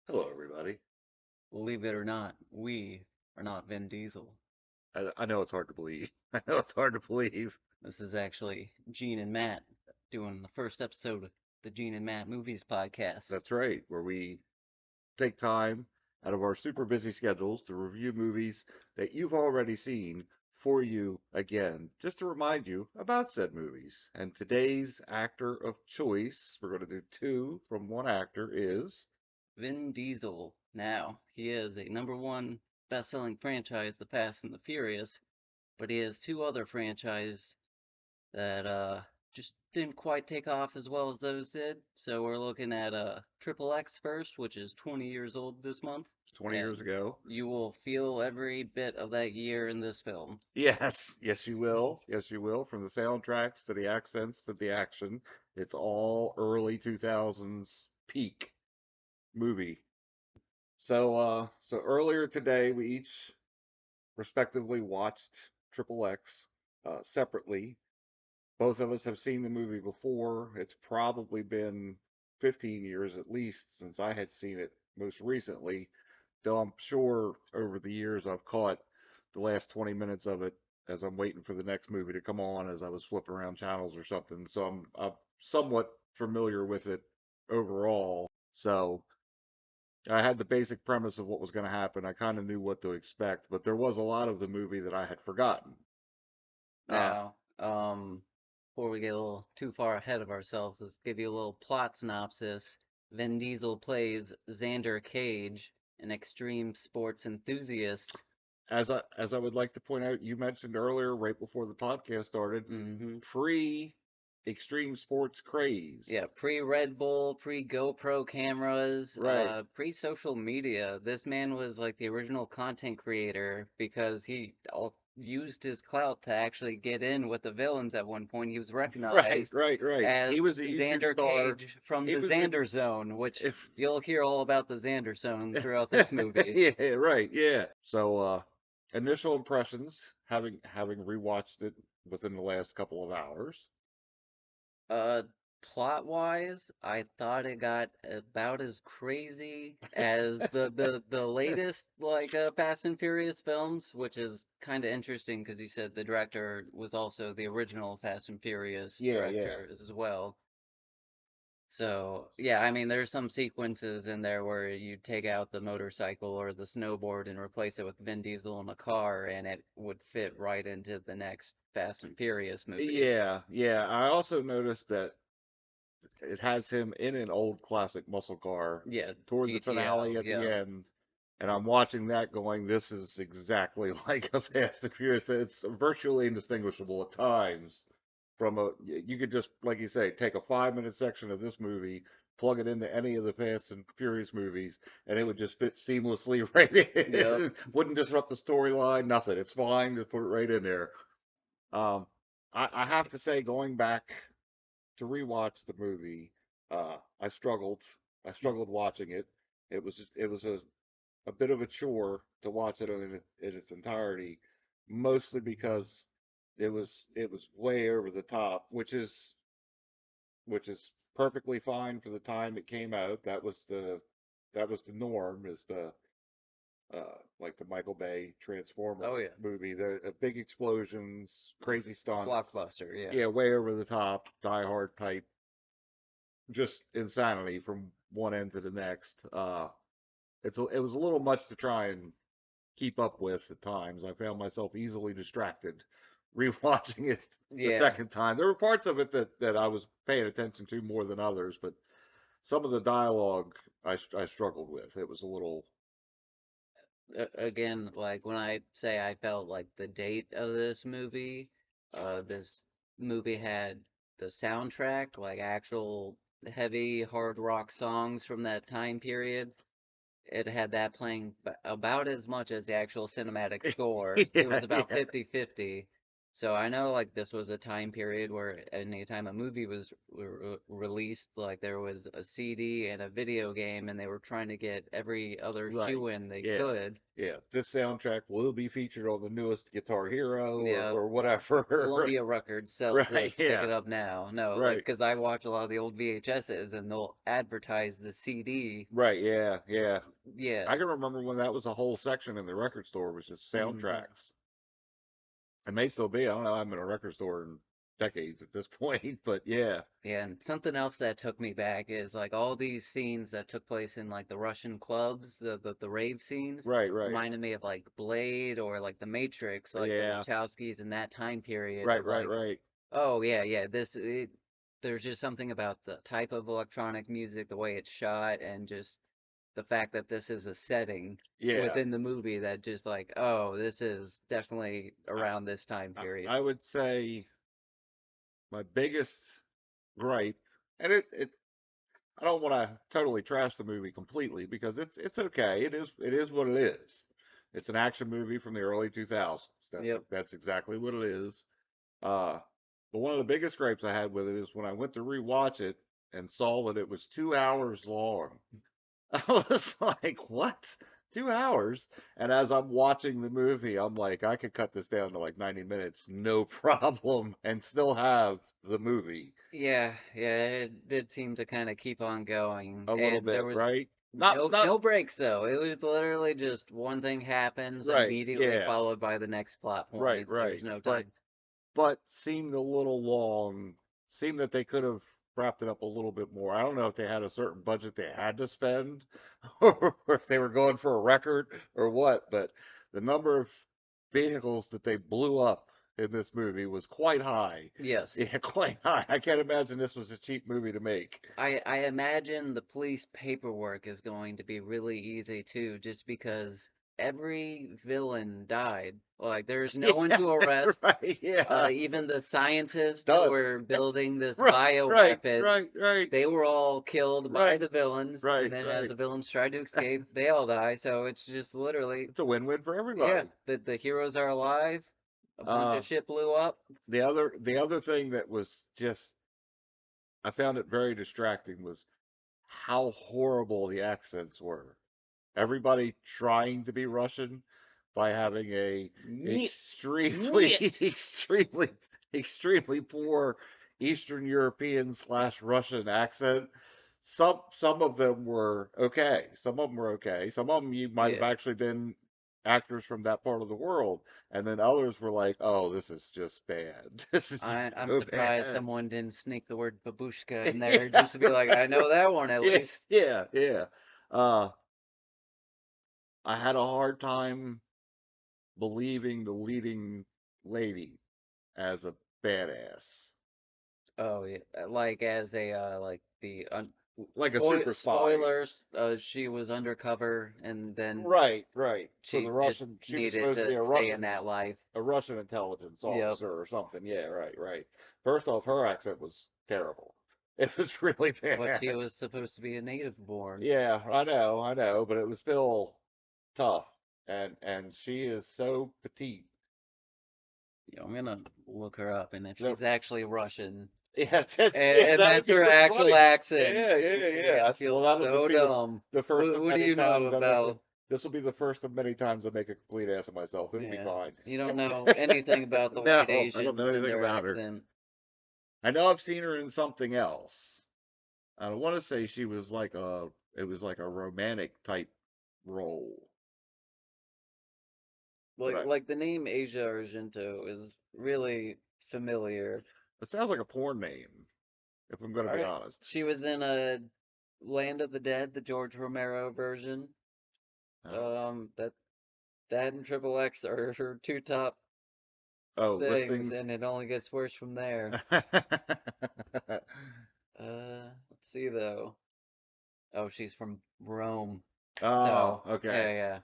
Hello, everybody. Believe it or not, we are not Vin Diesel. I know it's hard to believe. I know it's hard to believe. This is actually Gene and Matt doing the first episode of the Gene and Matt Movies podcast. That's right, where we take time out of our super busy schedules to review movies that you've already seen for you again, just to remind you about said movies. And today's actor of choice, we're going to do two from one actor, is Vin Diesel. Now, he is a #1 best-selling franchise, The Fast and the Furious, but he has two other franchises that just didn't quite take off as well as those did. So we're looking at XXX first, which is 20 years old this month, 20 years and ago. you will feel every bit of that year in this film. Yes, yes, you will. Yes, you will. From the soundtracks to the accents to the action, it's all early 2000s peak movie. So earlier today, we each respectively watched Triple X separately. Both of us have seen the movie before. It's probably been 15 years at least since I had seen it most recently, though I'm sure over the years I've caught the last 20 minutes of it as I'm waiting for the next movie to come on as I was flipping around channels or something. So I'm somewhat familiar with it overall. So I had the basic premise of what was going to happen. I kind of knew what to expect, but there was a lot of the movie that I had forgotten. Uh, Now, before we get a little too far ahead of ourselves, let's give you a little plot synopsis. Vin Diesel plays Xander Cage, an extreme sports enthusiast. as I would like to point out, you mentioned earlier, right before the podcast started, hmm pre extreme sports craze. Yeah, pre-Red Bull, pre-GoPro cameras, Right, pre-social media. This man was like the original content creator because used his clout to actually get in with the villains at one point. He was right, recognized right, right. as He was a YouTube Xander star. Cage from He the was a Xander Zone, which if you'll hear all about the Xander Zone throughout this movie. yeah, right, yeah. So initial impressions, having rewatched it within the last couple of hours. Uh, Plot wise, I thought it got about as crazy as the latest Fast and Furious films, which is kind of interesting because you said the director was also the original Fast and Furious Yeah, yeah. director as well. So, yeah, I mean, there's some sequences in there where you take out the motorcycle or the snowboard and replace it with Vin Diesel in a car, and it would fit right into the next Fast and Furious movie. Yeah, yeah. I also noticed that it has him in an old classic muscle car Yeah, toward the finale GTO, at the yeah. end. And I'm watching that going, this is exactly like a Fast and Furious. It's virtually indistinguishable at times from you could just, like you say, take a 5 minute section of this movie, plug it into any of the Fast and Furious movies, and it would just fit seamlessly right Yep. in. Wouldn't disrupt the storyline, nothing. It's fine. Just put it right in there. Um, I have to say, going back to rewatch the movie, I struggled. I struggled watching it. It was a bit of a chore to watch it in its entirety, mostly because it was way over the top, which is perfectly fine for the time it came out. That was the norm, is the like the Michael Bay Transformer Oh yeah. movie. The big explosions, crazy stunts, Blockbuster, yeah. yeah, way over the top, Die Hard type, just insanity from one end to the next. It was a little much to try and keep up with at times. I found myself easily distracted rewatching it the Yeah. second time. There were parts of it that I was paying attention to more than others, but some of the dialogue I struggled with. It was a little, Again, like when I say I felt like the date of this movie had the soundtrack, like actual heavy hard rock songs from that time period. It had that playing about as much as the actual cinematic score. It yeah, was about yeah, 50-50. So I know like this was a time period where anytime a movie was released, like there was a CD and a video game, and they were trying to get every other Right. shoe in they Yeah. could. Yeah. This soundtrack will be featured on the newest Guitar Hero Yeah, or whatever. Columbia Records sells Right. this. Pick Yeah. it up now. No, like Right. because I watch a lot of the old VHSs, and they'll advertise the CD. Right. Yeah. Yeah. Yeah. I can remember when that was a whole section in the record store was just hmm soundtracks. It may still be. I don't know. I'm in a record store in decades at this point, but yeah. Yeah, and something else that took me back is like all these scenes that took place in like the Russian clubs, the rave scenes, Right. Right. reminded me of like Blade or like The Matrix, like the Yeah. Wachowskis in that time period Right. of Right. like, Right. oh yeah, yeah, there's just something about the type of electronic music, the way it's shot, and just the fact that this is a setting Yeah. within the movie that just like, oh, this is definitely I, around this time period. I would say my biggest gripe, and it I don't want to totally trash the movie completely because it's okay. It is what it is. It's an action movie from the early 2000s. Yep. That's exactly what it is. Uh, but one of the biggest gripes I had with it is when I went to rewatch it and saw that it was 2 hours long. I was like, what? 2 hours? And as I'm watching the movie, I'm like, I could cut this down to like 90 minutes, no problem, and still have the movie. Yeah, yeah, it did seem to kind of keep on going, A little and there bit, was right? Not no breaks though. It was literally just one thing happens, right, immediately yeah, followed by the next plot right, point. There's right. no But time. seemed a little long. Seemed that they could have wrapped it up a little bit more. I don't know if they had a certain budget they had to spend, or if they were going for a record or what. But the number of vehicles that they blew up in this movie was quite high. Yes. Yeah, quite high. I can't imagine this was a cheap movie to make. I imagine the police paperwork is going to be really easy too, just because every villain died. Like there's no one Yeah, to arrest. right. Yeah, Even the scientists who done. were building this Right, right, bioweapon, right, right, they were all killed by right, the villains, and right, then as right. the villains tried to escape, they all die. So it's just literally, It's a win-win for yeah, everybody. the heroes are alive. A bunch Uh, of shit blew up. the other thing that was just I found it very distracting was how horrible the accents were. Everybody trying to be Russian by having a Niet, extremely, niet. extremely poor Eastern European slash Russian accent. Some of them were okay. Some of them were okay. Some of them you might have Yeah, actually been actors from that part of the world, and then others were like, "Oh, this is just bad. This is just I'm so surprised bad." someone didn't sneak the word babushka in there Yeah, just to be like, I know right. that one at Yes, least. yeah, yeah. Uh, I had a hard time believing the leading lady as a badass, Oh yeah, like as a like the like a super spy. spoilers, she was undercover and then Right, right. For she the just Russian, she was needed supposed to be to stay in that life. A Russian intelligence Yep. officer or something. Yeah, right, right. First off, her accent was terrible. It was really But she bad. was supposed to be a native born. Yeah, I know, but it was still tough. And she is so petite. Yeah, I'm gonna look her up, and if No, she's actually Russian, yeah, yeah, and that would that's be her pretty actual funny. accent, Yeah, yeah, you're yeah. gonna feel Well, that'll just so be dumb. the first of What do many you know times I make a. about? This will be the first of many times I make a complete ass of myself. It'll be Yeah, fine. you don't know anything about the white No, I don't know Asians and anything their about her. accent. I know I've seen her in something else. I want to say she was like a. It was like a romantic type role. But Like the name Asia Argento is really familiar. it sounds like a porn name, if I'm going to All be right, honest. she was in a Land of the Dead, the George Romero version. Oh, That and Triple X are her two top oh, things, listings. and it only gets worse from there. Let's see though. Oh, she's from Rome. Oh, So, okay. yeah, yeah.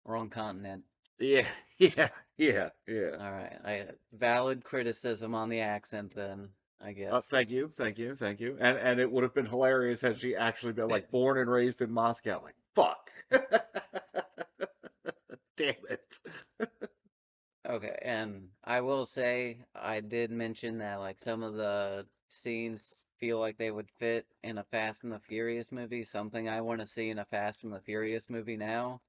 Wrong continent. Yeah, yeah, yeah, yeah. All right. Valid criticism on the accent then, I guess. Thank you, thank you, thank you. And it would have been hilarious had she actually been like born and raised in Moscow. Like, fuck. Damn it. Okay, and I will say I did mention that like some of the scenes feel like they would fit in a Fast and the Furious movie. Something I want to see in a Fast and the Furious movie now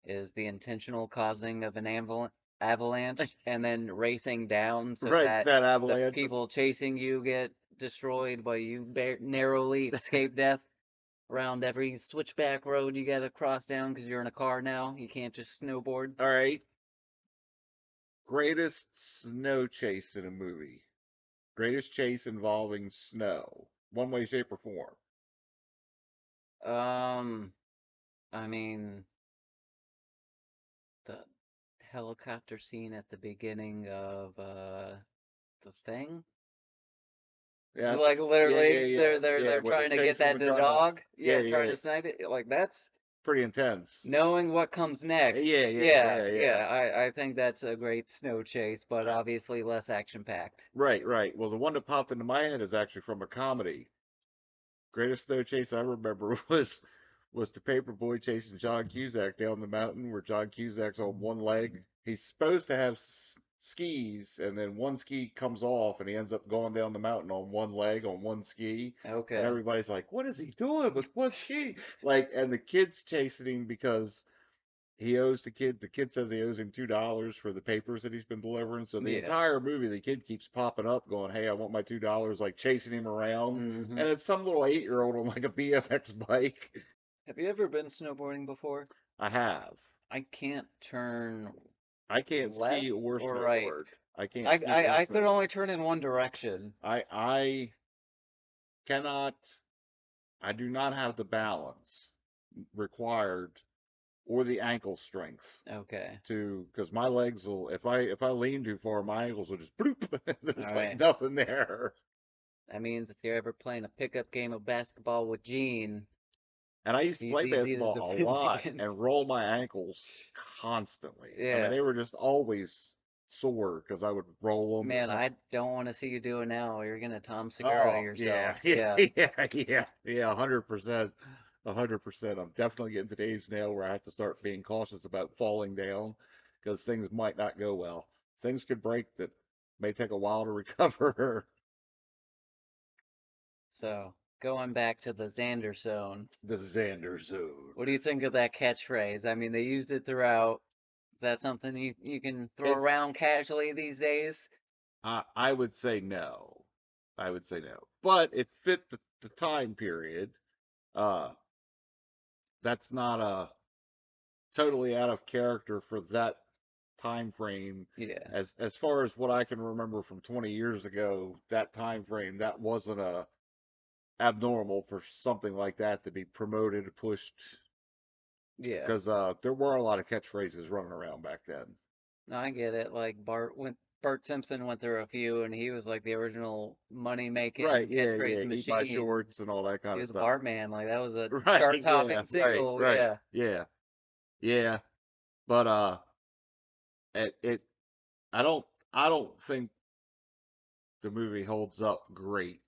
is the intentional causing of an avalanche and then racing down so Right, that that the avalanche. people chasing you get destroyed, but you narrowly escape death around every switchback road you gotta cross down because you're in a car now. You can't just snowboard. All right. Greatest snow chase in a movie. Greatest chase involving snow. One way, shape, or form. Um, I mean, the helicopter scene at the beginning of The Thing. Yeah, that's Like yeah, yeah, literally, yeah, they're yeah. Where they're trying to get chasing that them, the trying to. dog. Yeah, Yeah, trying yeah. to snipe it. Like that's Pretty intense. knowing what comes next. Yeah, yeah, Yeah, yeah, yeah. yeah. I think that's a great snow chase, but Uh, obviously less action packed. right, right. Well, the one that popped into my head is actually from a comedy. Greatest snow chase I remember was the paper boy chasing John Cusack down the mountain where John Cusack's on one leg. He's supposed to have skis, and then one ski comes off, and he ends up going down the mountain on one leg on one ski. And Okay. everybody's like, "What is he doing with one ski?" Like, and the kid's chasing him because he owes the kid says he owes him $2 for the papers that he's been delivering. So the Yeah. entire movie, the kid keeps popping up going, "Hey, I want my $2," like chasing him around. Mm-hmm. And it's some little 8-year-old on like a BMX bike. Have you ever been snowboarding before? I have. I can't turn I can't left ski or or right. snowboard. I can't ski or I could snowboard. only turn in one direction. I cannot I do not have the balance required or the ankle strength Okay. to because my legs will if I lean too far, my ankles will just bloop. All There's like right. nothing there. That means if you're ever playing a pickup game of basketball with Gene, And I used to he's play easy to basketball a defend lot against. and roll my ankles constantly. I mean, Yeah. they were just always sore because I would roll them. Man, I don't want to see you do it now. You're gonna Tom Segura Oh yeah, yourself. yeah, Yeah. yeah, 100%, 100%. I'm definitely getting to the age now where I have to start being cautious about falling down because things might not go well. Things could break that may take a while to recover. So, going back to the Xander zone, The Xander zone. what do you think of that catchphrase? I mean, they used it throughout. Is that something you can throw It's around casually these days? I would say no. I would say no. But it fit the time period. Uh, that's not a totally out of character for that time frame. Yeah. As far as what I can remember from 20 years ago, that time frame, that wasn't a abnormal for something like that to be promoted, pushed, Yeah. because there were a lot of catchphrases running around back then. No, I get it. Like Bart Simpson went through a few, and he was like the original money Right, making yeah, yeah. catchphrase Eat my machine. shorts and all that kind He of was a stuff. Bartman. Like that was a Right, chart yeah, topping right, single. right, Yeah. yeah, yeah. But it I don't I don't think the movie holds up great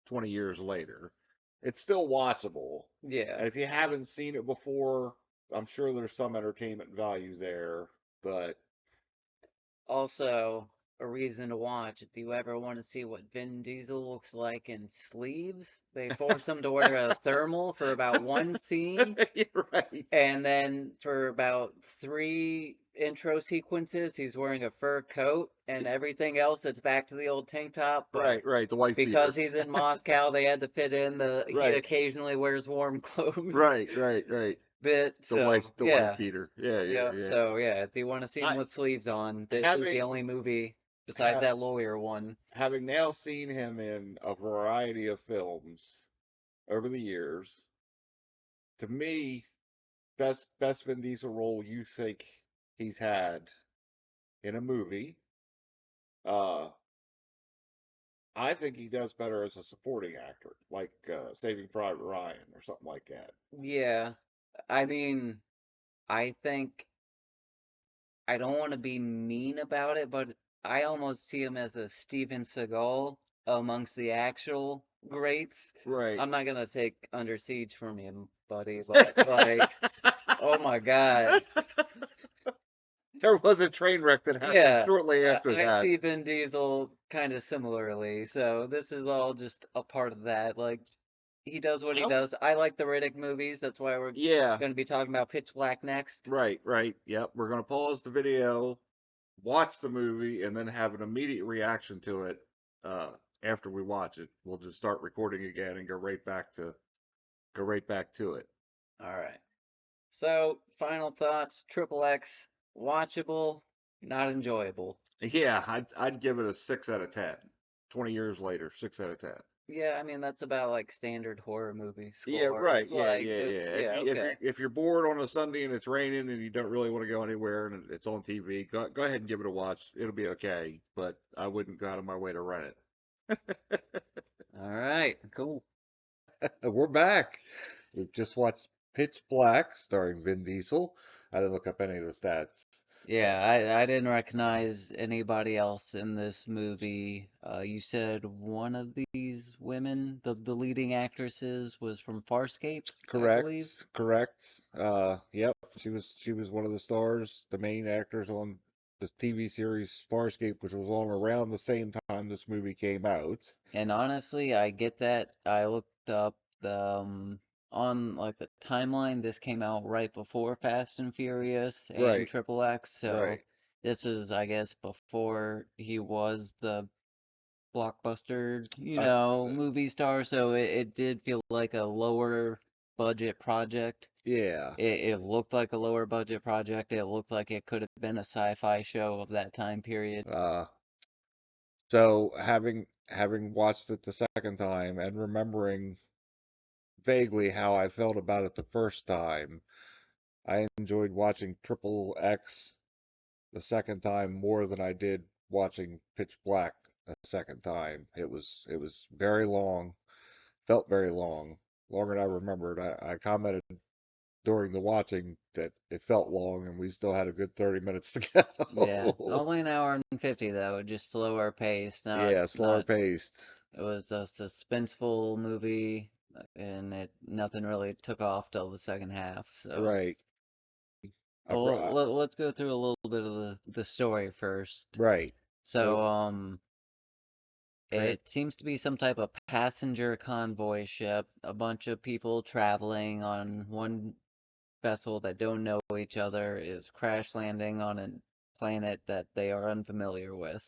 20 years later. It's still watchable. Yeah. And if you haven't seen it before, I'm sure there's some entertainment value there, but Also, a reason to watch if you ever want to see what Vin Diesel looks like in sleeves. They force him to wear a thermal for about one scene, you're right. and then for about three intro sequences, he's wearing a fur coat, and everything else it's back to the old tank top. But Right, right, the wife because beater. he's in Moscow, they had to fit in the he Right, occasionally wears warm clothes right, right, right. bit. So The wife yeah. beater. Yeah, yeah, Yep. yeah. So yeah, if you want to see him I with sleeves on, this is the having only movie besides ha, that lawyer one. having now seen him in a variety of films over the years, to me, best Vin Diesel role you think he's had in a movie. Uh, I think he does better as a supporting actor, like Saving Private Ryan or something like that. Yeah. I mean, I think I don't want to be mean about it, but I almost see him as a Steven Seagal amongst the actual greats. Right. I'm not gonna take Under Siege from you, buddy, but like, oh my God. there was a train wreck that happened Yeah, shortly I, after I that. see Vin Diesel kind of similarly. So this is all just a part of that. Like he does what he I would, does. I like the Riddick movies. That's why we're yeah, going to be talking about Pitch Black next. right, right. Yep. We're gonna pause the video, watch the movie, and then have an immediate reaction to it uh, after we watch it. We'll just start recording again and go right back to it. All right. So final thoughts. Triple X, watchable, not enjoyable. Yeah, I'd give it a 6 out of 10. 20 years later, 6 out of 10. Yeah, I mean that's about like standard horror movie Yeah, score. right. Yeah, Like yeah, yeah. yeah, okay. If you're bored on a Sunday and it's raining and you don't really want to go anywhere and it's on TV, go ahead and give it a watch. It'll be okay, but I wouldn't go out of my way to rent it. All right, cool. We're back. We've just watched Pitch Black, starring Vin Diesel. I didn't look up any of the stats. Yeah, I didn't recognize anybody else in this movie. You said one of these women, the leading actresses, was from Farscape, I Correct, believe. correct. Yep, she was one of the stars, the main actors on this TV series Farscape, which was on around the same time this movie came out. And honestly, I get that. I looked up the on like the timeline. This came out right before Fast and Furious and Right, Triple X, so right. this is, I guess, before he was the blockbuster, I, movie star. So it did feel like a lower budget project. yeah. It looked like a lower budget project. It looked like it could have been a sci-fi show of that time period. Uh, so having watched it the second time and remembering vaguely how I felt about it the first time, I enjoyed watching Triple X the second time more than I did watching Pitch Black a second time. It was very long, felt very long, longer than I remembered. I commented during the watching that it felt long, and we still had a good 30 minutes to Yeah, go. only an hour and 50 though, just slower pace. Not Yeah, slower not paced. It was a suspenseful movie, and it nothing really took off till the second half. So, Right. I, pro- well, I, let's go through a little bit of the story first. right. So So, Tran it seems to be some type of passenger convoy ship, a bunch of people traveling on one vessel that don't know each other is crash landing on a planet that they are unfamiliar with.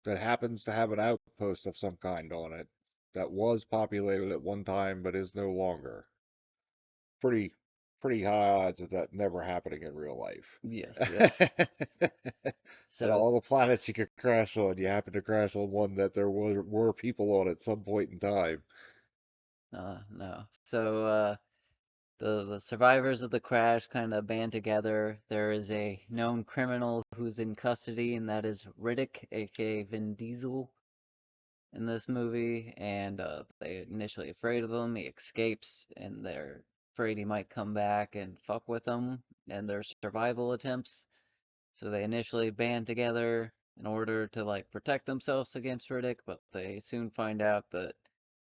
that happens to have an outpost of some kind on it that was populated at one time but is no longer. Pretty pretty high odds of that never happening in real life. Yes, yes. And So, all the planets you could crash on, you happen to crash on one that there were people on at some point in time. no. So, the survivors of the crash kind of band together. There is a known criminal who's in custody, and that is Riddick, aka Vin Diesel, in this movie. And they're initially afraid of him. He escapes, and they're afraid he might come back and fuck with them and their survival attempts. So they initially band together in order to like protect themselves against Riddick, but they soon find out that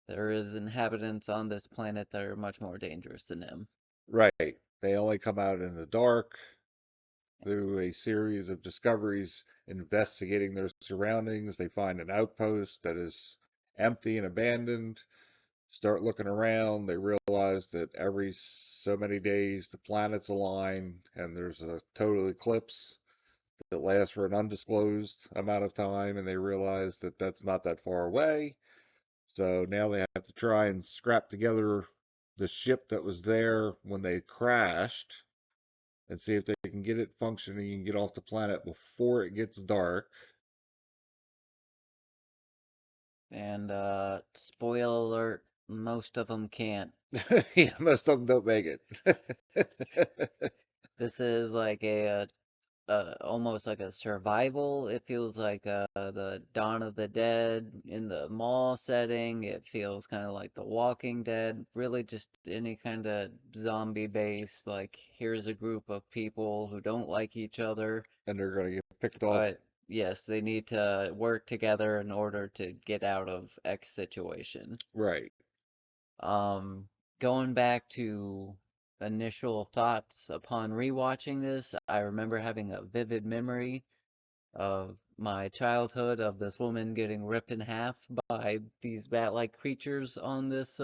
there is inhabitants on this planet that are much more dangerous than him. Right. They only come out in the dark through a series of discoveries investigating their surroundings. They find an outpost that is empty and abandoned. Start looking around. They realize that every so many days the planets align and there's a total eclipse that lasts for an undisclosed amount of time. And they realize that that's not that far away. So now they have to try and scrap together the ship that was there when they crashed and see if they can get it functioning and get off the planet before it gets dark. And spoiler alert, most of them can't. Yeah, most of them don't make it. This is like almost like a survival. It feels like the Dawn of the Dead in the mall setting. It feels kind of like The Walking Dead. Really, just any kind of zombie base. Like here's a group of people who don't like each other, And they're going to get picked off. but yes, they need to work together in order to get out of X situation. Right. Um, Going back to initial thoughts upon rewatching this. I remember having a vivid memory of my childhood of this woman getting ripped in half by these bat-like creatures on this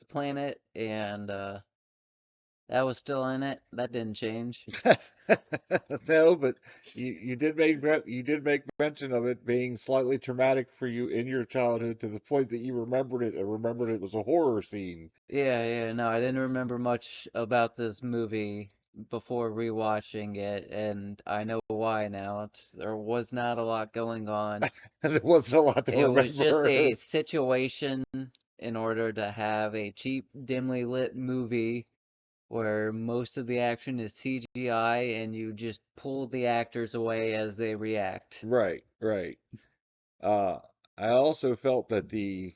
planet, and that was still in it. That didn't change. No, but you did make mention of it being slightly traumatic for you in your childhood to the point that you remembered it and remembered it was a horror scene. Yeah, no, I didn't remember much about this movie before rewatching it, and I know why now. There was not a lot going on. There wasn't a lot to It was just a remember. situation in order to have a cheap, dimly lit movie where most of the action is CGI and you just pull the actors away as they react. Right, right. Uh, I also felt that the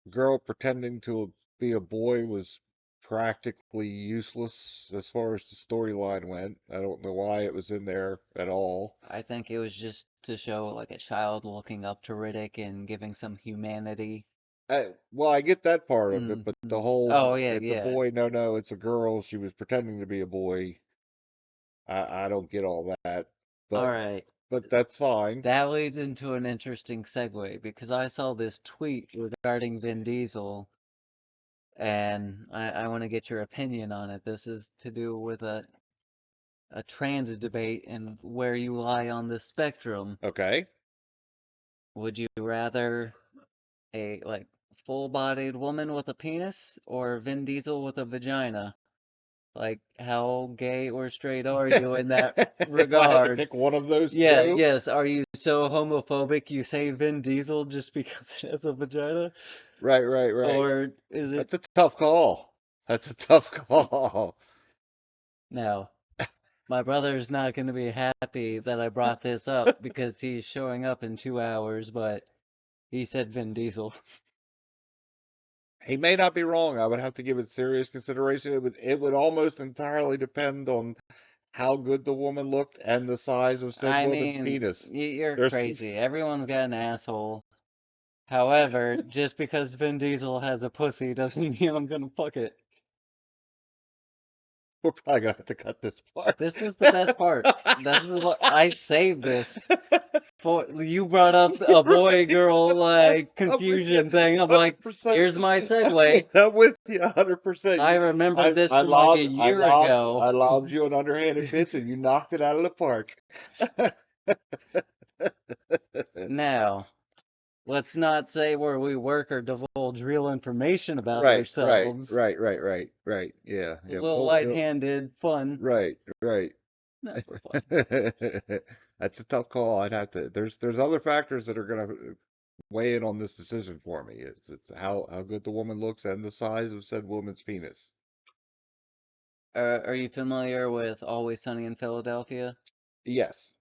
girl pretending to be a boy was practically useless as far as the storyline went. I don't know why it was in there at all. I think it was just to show like a child looking up to Riddick and giving some humanity. Well, I get that part of it, but the Hmm. whole Oh yeah, it's a yeah. boy, no, no, it's a girl. She was pretending to be a boy. I don't get all that, All but right. that's fine. That leads into an interesting segue because I saw this tweet regarding Vin Diesel and I want to get your opinion on it. This is to do with a trans debate and where you lie on the spectrum. Okay. Would you rather a full-bodied woman with a penis or Vin Diesel with a vagina? Like how gay or straight are you in that If I had to regard? pick one of those Yeah, two, yes. Are you so homophobic you say Vin Diesel just because it has a vagina? right, right, right. Or is it That's a tough call. That's a tough call. no? My brother's not going to be happy that I brought this up because he's showing up in 2 hours, but he said Vin Diesel. He may not be wrong. I would have to give it serious consideration. It would almost entirely depend on how good the woman looked and the size of said I woman's mean, penis. you're There's crazy. Everyone's got an asshole. However, just because Vin Diesel has a pussy doesn't mean I'm gonna fuck it. we're probably gonna have to cut this part. This is the best part. This is what I saved this for. You brought up a boy Right. girl like I'm with you confusion thing. I'm like, 100%. here's my segue. I'm with you 100%. I remembered I this I from like a lobbed I year lobbed ago. I lobbed you an underhanded pitch and you knocked it out of the park. Now, let's not say where we work or divulge real information about Right, right, ourselves. right, right, right, right. Yeah, A yeah. little light-handed fun. Right, right. Not for fun. That's a tough call. I'd have to. There's other factors that are gonna weigh in on this decision for me. It's how good the woman looks and the size of said woman's penis. Are you familiar with Always Sunny in Philadelphia? Yes.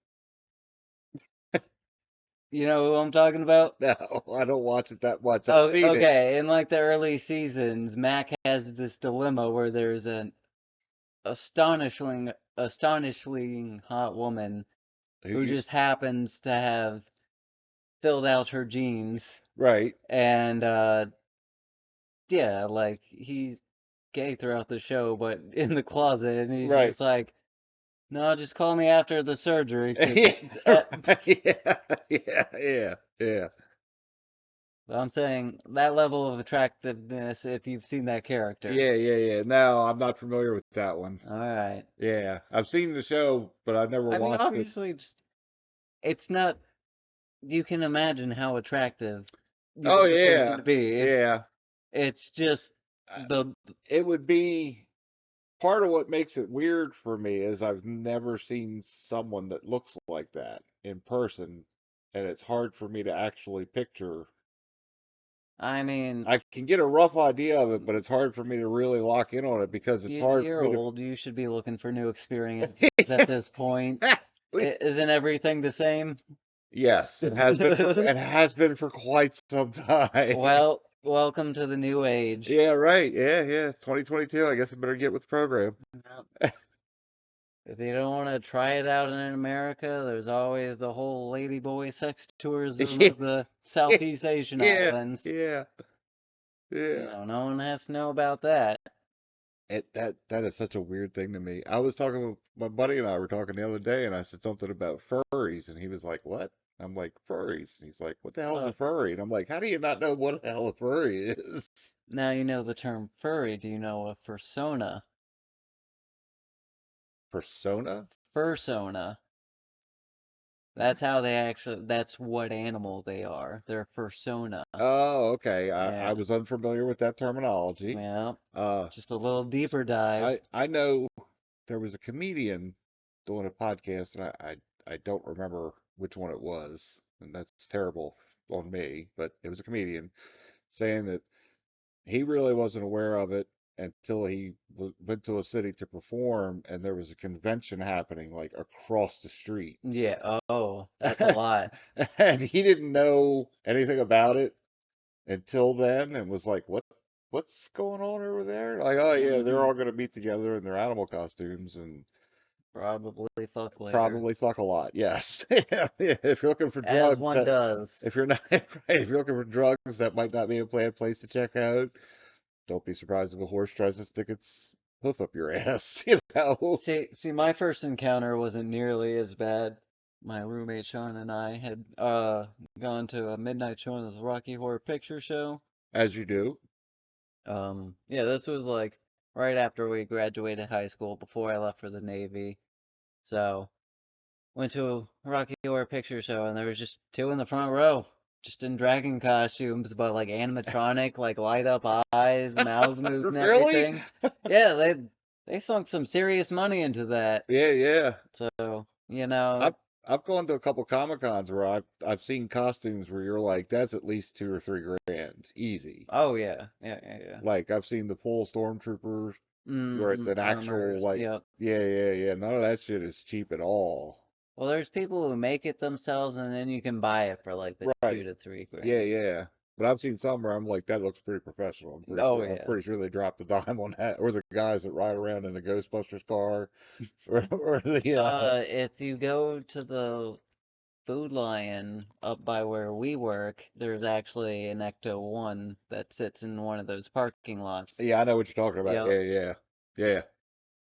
You know who I'm talking about? No, I don't watch it that much. I've Oh, seen it. okay. In like the early seasons, Mac has this dilemma where there's an astonishingly hot woman Who who you? just happens to have filled out her jeans, Right, and yeah, like he's gay throughout the show, but in the closet, and he's right. just like, no, just call me after the surgery, 'cause Yeah, uh, right. Yeah, yeah, yeah, yeah. I'm saying that level of attractiveness, if you've seen that character. Yeah, yeah, yeah. No, I'm not familiar with that one. All right. Yeah, I've seen the show, but I've never I mean, watched it. obviously, just it's not. You can imagine how attractive you Oh want the person yeah, to be. yeah. It's just Uh, the. It would be part of what makes it weird for me is I've never seen someone that looks like that in person, and it's hard for me to actually picture. I mean, I can get a rough idea of it, but it's hard for me to really lock in on it because it's hard for you're me to. old. You should be looking for new experiences at this point. Isn't everything the same? Yes, it has been for quite some time. Well, welcome to the new age. Yeah, right. Yeah, yeah. It's 2022. I guess I better get with the program. If you don't want to try it out in America, there's always the whole ladyboy sex tourism Yeah, of the Southeast Asian yeah, islands. yeah, You yeah. know, no one has to know about that. that is such a weird thing to me. I was talking with my buddy and I were talking the other day, and I said something about furries, and he was like, "What?" I'm like, "Furries." And he's like, "What the hell is a Uh, furry?" And I'm like, "How do you not know what the hell a furry is?" Now you know the term furry. Do you know a fursona? Persona? Fursona. Hmm. That's what animal they are. They're fursona. Oh, okay. I Yeah. was unfamiliar with that terminology. Well, Uh, just a little deeper dive. I know there was a comedian doing a podcast, and I don't remember which one it was, and that's terrible on me, but it was a comedian saying that he really wasn't aware of it until he went to a city to perform, and there was a convention happening like across the street. Yeah, oh, that's a lot. And he didn't know anything about it until then and was like, what's going on over there? Like, oh yeah, they're Hmm. all gonna meet together in their animal costumes and Probably fuck later. probably fuck a lot. Yes. Yeah, if you're looking for As drugs one that does. if you're not right, if you're looking for drugs that might not be a planned place to check out, don't be surprised if a horse tries to stick its hoof up your ass, you know. See, my first encounter wasn't nearly as bad. My roommate Sean and I had gone to a midnight showing of the Rocky Horror Picture Show. As you do. Yeah, this was like right after we graduated high school, before I left for the Navy. So went to a Rocky Horror Picture Show, and there was just two in the front row, just in dragon costumes, but like animatronic, like light up eyes, mouths moved, and Really? everything. Yeah, they sunk some serious money into that. Yeah, yeah. So, I've I've gone to a couple Comic Cons where I've seen costumes where you're like, that's at least 2 or 3 grand, easy. oh yeah, yeah. Like I've seen the full Stormtroopers where it's Mm-hmm. an actual Armors, like, yep. yeah. None of that shit is cheap at all. Well, there's people who make it themselves, and then you can buy it for like the two Right. to three Yeah, grand. yeah. But I've seen some where I'm like, that looks pretty professional. Oh I'm yeah. pretty sure they dropped the dime on that. Or the guys that ride around in the Ghostbusters car, or the If you go to the Food Lion up by where we work, there's actually an ecto-1 that sits in one of those parking lots. yeah, I know what you're talking about. Yep. Yeah.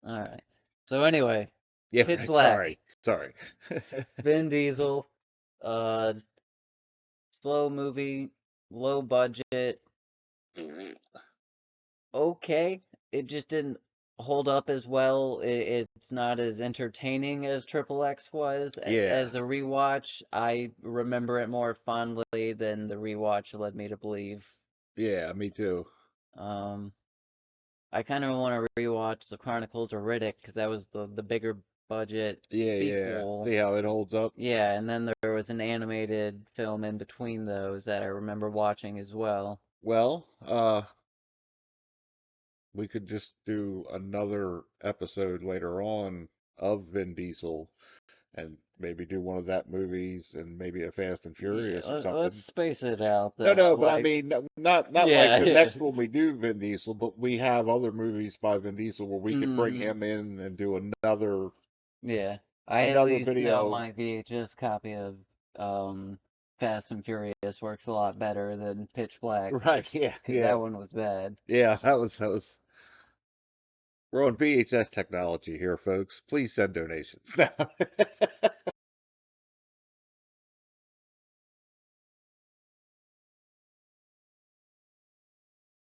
All right. So anyway, Yeah, Pitch right. Black, Sorry. Vin Diesel, uh, slow movie, low budget, okay. It just didn't hold up as well. It's not as entertaining as Triple X was. Yeah, As a rewatch, I remember it more fondly than the rewatch led me to believe. yeah, me too. Um, I kind of want to rewatch The Chronicles of Riddick because that was the bigger budget Yeah. sequel. See how it holds up. Yeah, and then there was an animated film in between those that I remember watching as well. Well, we could just do another episode later on of Vin Diesel and maybe do one of that movies and maybe a Fast and Yeah, Furious or let's something. space it out No, though. but I Like, mean, not like yeah, the yeah. next one we do Vin Diesel, but we have other movies by Vin Diesel where we could bring Hmm. him in and do Yeah. I at another least know video. my VHS copy of um Fast and Furious works a lot better than Pitch Black Right, because that one was bad. yeah. That was. We're on VHS technology here, folks. Please send donations.